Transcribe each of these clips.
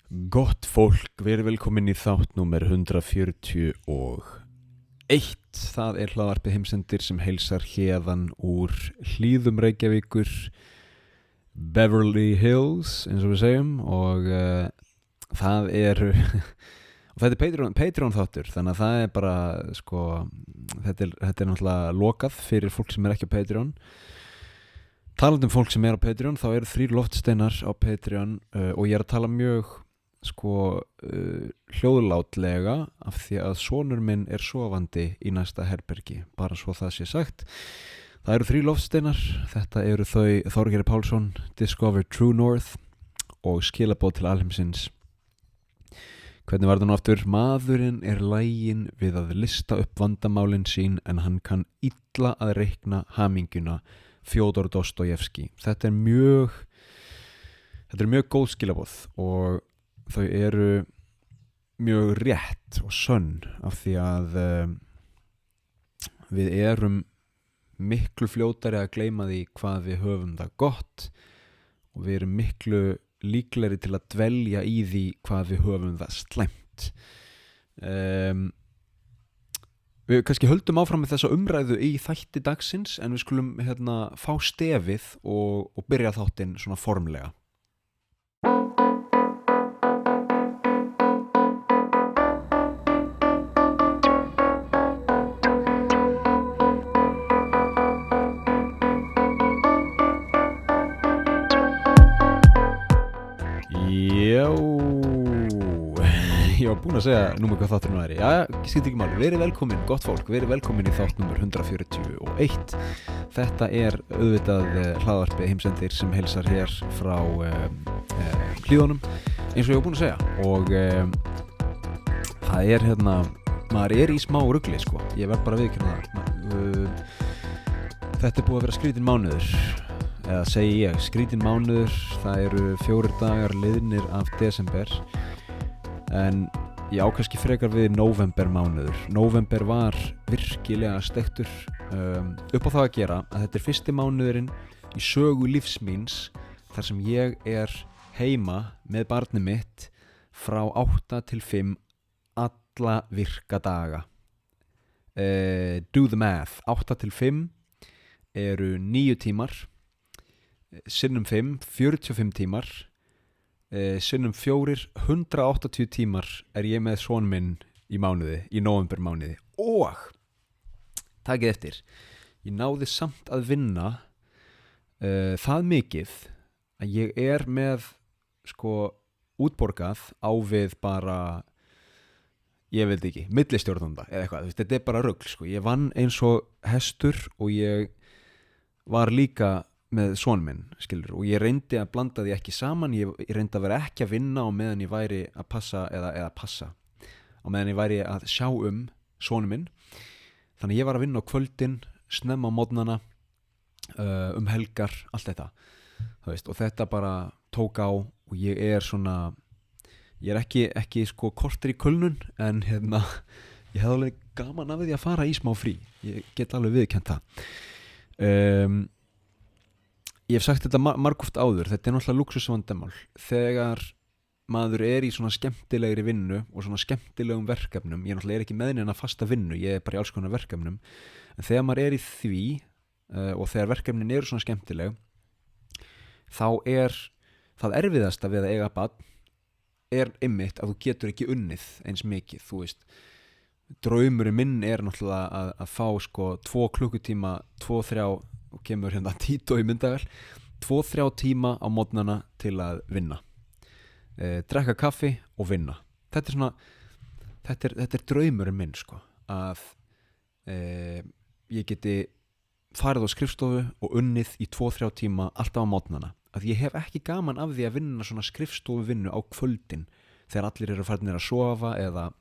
Gott fólk, verið velkomin í þátt númer 141. Það er hlaðvarpið Heimsendir sem heilsar héðan úr hlíðum Reykjavíkur, Beverly Hills, eins og við segjum, og það er og þetta er Patreon þáttur, þannig að það er bara, þetta er náttúrulega lokað fyrir fólk sem er ekki á Patreon. Talandi fólk sem er á Patreon, þá eru 3 loftsteinar á Patreon og ég er að tala mjög hljóðlátlega af því að sonur minn er sofandi í næsta herbergi, bara svo það sé sagt. Það eru 3 loftsteinar, þetta eru þau Þorgeir Pálsson, Discover True North og Skilaboð til alheimsins. Hvernig var það nú aftur? Maðurinn er laginn við að lista upp vandamálin sín en hann kann illa að reikna hamingjuna. Fjodor Dostojevski. Þetta er mjög góð skilaboð og þau eru mjög rétt og sönn af því að við erum miklu fljótari að gleyma því hvað við höfum það gott og við erum miklu líklegri til að dvelja í því hvað við höfum það slæmt. Við kannski höldum áfram með þessa umræðu í þætti dagsins en við skulum fá stefið og byrja þáttinn svona formlega. Ég var búinn að segja númer hvað þátturinn væri. Skiptir ekki máli, verið velkomin, gott fólk, verið velkomin í þátt númer 141. Þetta er auðvitað hlaðvarpið Heimsendir sem heilsar hér frá hlíðunum, eins og ég var búinn að segja. Og það er maður er í smá rugli, ég verð bara að viðurkenna það. Þetta er búið að vera skrítinn mánuður, eða segi ég, skrítinn mánuður, það eru 4 dagar liðnir af desember. En ég á kannski frekar við nóvember mánuður. Nóvember var virkilega steiktur upp á það að gera að þetta er fyrsti mánuðurinn í sögu lífs míns þar sem ég er heima með barnið mitt frá 8 til 5 alla virka daga. Do the math. 8 til 5 eru 9 tímar, sinnum 5, 45 tímar. Sinnum 4, 180 tímar er ég með son minn í nóvember mánuði og takið eftir, ég náði samt að vinna það mikið að ég er með útborgað á við bara, ég veit ekki, millistjórnanda eða eitthvað, þetta er bara rugl, ég vann eins og hestur og ég var líka með son minn, skilur, og ég reyndi að blanda því ekki saman, ég reyndi að vera ekki að vinna á meðan ég væri að passa eða passa, á meðan ég væri að sjá son minn, þannig ég var að vinna á kvöldin, snemma á morgnana, helgar, allt þetta, og þetta bara tók á og ég er svona, ég er ekki korter í kulnun, en ég hef alveg gaman af því að fara í smá frí, ég get alveg viðurkennt það. Ég hef sagt þetta margoft áður, þetta er náttúrulega lúxusvandamál. Þegar maður er í svona skemmtilegri vinnu og svona skemmtilegum verkefnum, ég náttúrulega er ekki með neina fasta vinnu, ég er bara í alls konar verkefnum, en þegar maður er í því og þegar verkefnin eru svona skemmtileg, þá er það erfiðasta við að eiga barn er einmitt að þú getur ekki unnið eins mikið, þú veist. Draumurinn minn er náttúrulega að fá 2 klukkutíma, 2-3 og kemur Tito í myndavel 2-3 tíma á morgnana til að vinna, drekka kaffi og vinna. Þetta er svona þetta er draumurinn minn að ég geti farið á skrifstofu og unnið í 2-3 tíma alltaf á morgnana, að ég hef ekki gaman af því að vinna svona skrifstofuvinnu á kvöldin þegar allir eru farnir að sofa eða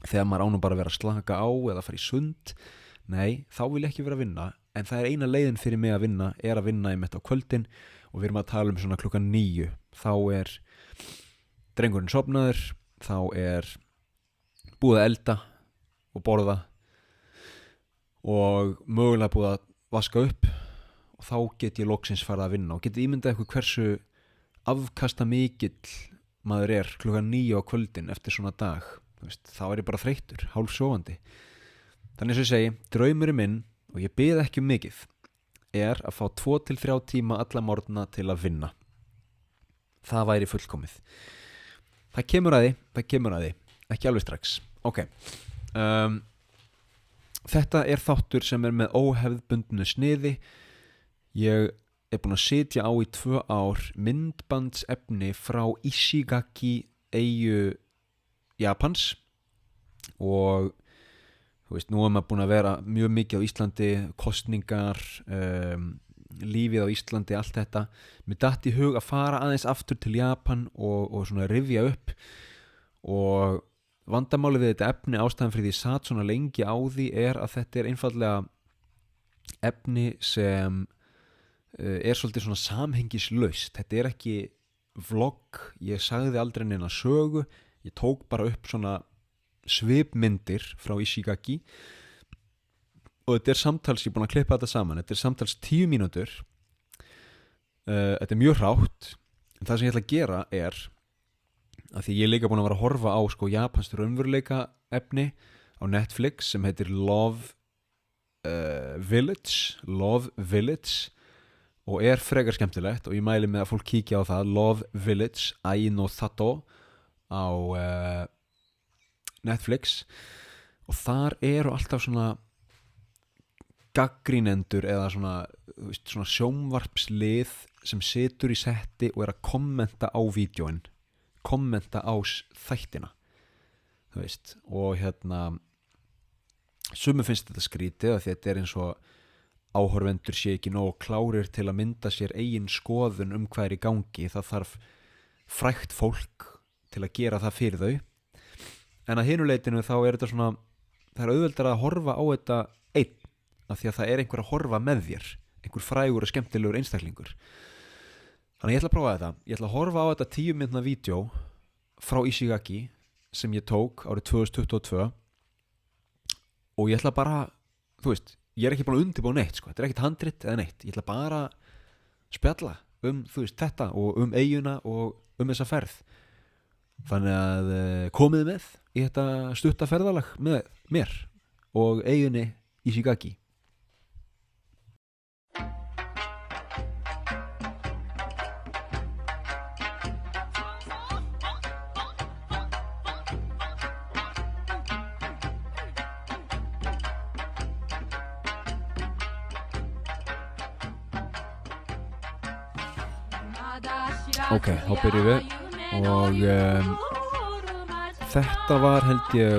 þegar maður ánum bara að vera að slaka á eða fara í sund. Nei, þá vil ég ekki vera að vinna, en það er eina leiðin fyrir mig að vinna er að vinna einmitt á kvöldin og við erum að tala svona klukkan 9. Þá er drengurinn sofnaður, þá er búið að elda og borða og mögulega búið að vaska upp og þá get ég loksins farið að vinna og getið ímyndað ykkur hversu afkasta mikill maður er klukkan 9 á kvöldin eftir svona dag, þú veist, þá er ég bara þreyttur, hálfsofandi. Þannig sem ég segi, draumurinn minn, og ég bið ekki um mikið, er að fá 2-3 tíma alla morgna til að vinna. Það væri fullkomið. Það kemur að því, ekki alveg strax. Ok, þetta er þáttur sem er með óhefðbundnu sniði. Ég er búinn að sitja á í 2 ár myndbandsefni frá Ishigaki eyju Japans, og þú veist, nú er maður búinn að vera mjög mikið á Íslandi, kosningar, lífið á Íslandi, allt þetta. Mér datt í hug að fara aðeins aftur til Japan og svona rifja upp, og vandamálið við þetta efni, ástæðan fyrir því ég sat svona lengi á því, er að þetta er einfaldlega efni sem er svolítið svona samhengislaust. Þetta er ekki vlogg, ég sagði aldrei neina sögu, ég tók bara upp svona svipmyndir frá Ishigaki, og þetta er samtals, ég er búinn að klippa þetta saman, þetta er samtals 10 mínútur. Þetta er mjög hrátt, en það sem ég ætla að gera er, að því ég er líka búinn að vera að horfa á sko japanskt raunveruleika efni á Netflix sem heitir Love Village, og er frekar skemmtilegt, og ég mæli með að fólk kíkja á það. Love Village, Ai no Sato, á Netflix, og þar eru alltaf svona gaggrínendur eða svona, þú veist, svona sjónvarpslið sem situr í setti og er að kommenta á vídeóin, kommenta á þættina, þú veist, og sumum finnst þetta skrítið, að þetta er eins og áhorfendur sé ekki nógu klárir til að mynda sér eigin skoðun hvað er í gangi. Það þarf frægt fólk til að gera það fyrir þau. En að hinu leitinu þá er þetta svona, það er auðveldara að horfa á þetta einn, af því að það er einhver að horfa með þér, einhver frægur og skemmtilegur einstaklingur. Þannig ég ætla að prófa þetta. Ég ætla að horfa á þetta 10 mínútna vídeo frá Ishigaki sem ég tók árið 2022, og ég ætla bara, þú veist, ég er ekki búin að undirbúa neitt, sko. Þetta er ekkert handrit eða neitt. Ég ætla bara að spjalla þú veist, þetta og eyjuna og þessa ferð. Þannig að komið með í þetta stutta ferðalag með mér og eyjunni Ishigaki. Ok, þá byrjum við, og þetta var held ég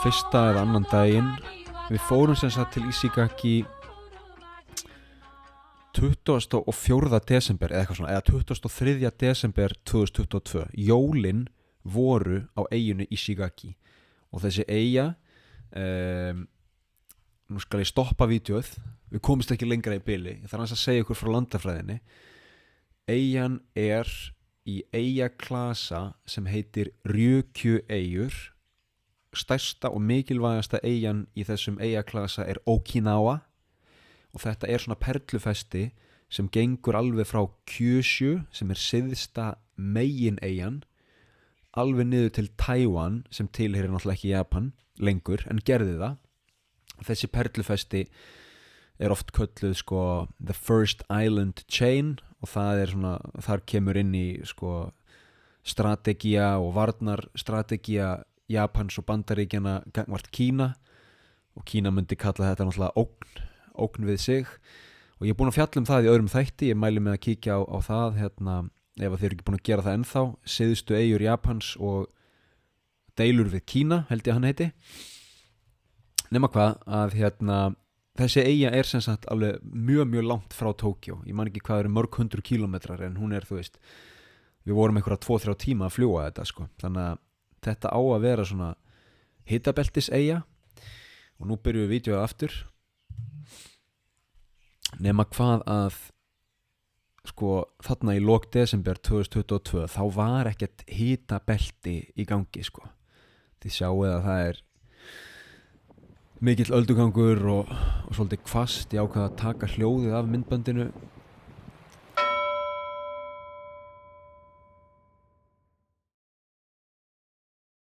fyrsta eða annan daginn. Við fórum sem sagt til Ishigaki 24. desember eða eitthvað svona, eða 23. desember 2022. Jólin voru á eyjunni Ishigaki, og þessi eyja, nú skal ég stoppa vídeóið, við komumst ekki lengra í bili, ég þarf að segja ykkur frá landafræðinni. Eyjan er í eyjaklasa sem heitir Ryukyu-eyjur. Stærsta og mikilvægasta eyjan í þessum eyjaklasa er Okinawa, og þetta er svona perlufesti sem gengur alveg frá Kyushu, sem er syðsta megin eyjan, alveg niður til Taiwan, sem tilheyrir náttúrulega ekki Japan lengur, en gerði það. Þessi perlufesti er oft kölluð sko the first island chain, og það er svona, þar kemur inn í sko strategía og varnarstrategía Japans og Bandaríkjanna gagnvart Kína, og Kína myndi kalla þetta náttúrulega ógn við sig, og ég er búinn að fjalla það í öðrum þætti. Ég mæli með að kíkja á það ef þið eru ekki búin að gera það ennþá. Syðstu eyjur Japans og deilur við Kína, held ég að hann heiti. Nema hvað að þessi eyja er sem sagt alveg mjög langt frá Tókjó. Ég man ekki hvað eru mörg 100 kílómetrar, en hún er, þú veist, við vorum einhverja 2-3 tíma að fljúga þetta, sko. Þannig að þetta á að vera svona hitabeltis eyja, og nú byrjum við vídeóið aftur. Nema hvað að sko þarna í lok desember 2022 þá var ekkert hitabelti í gangi, sko. Þið sjáuð að það er mikill öldugangur og svolítið hvasst. Ég ákvað að taka hljóðið af myndbandinu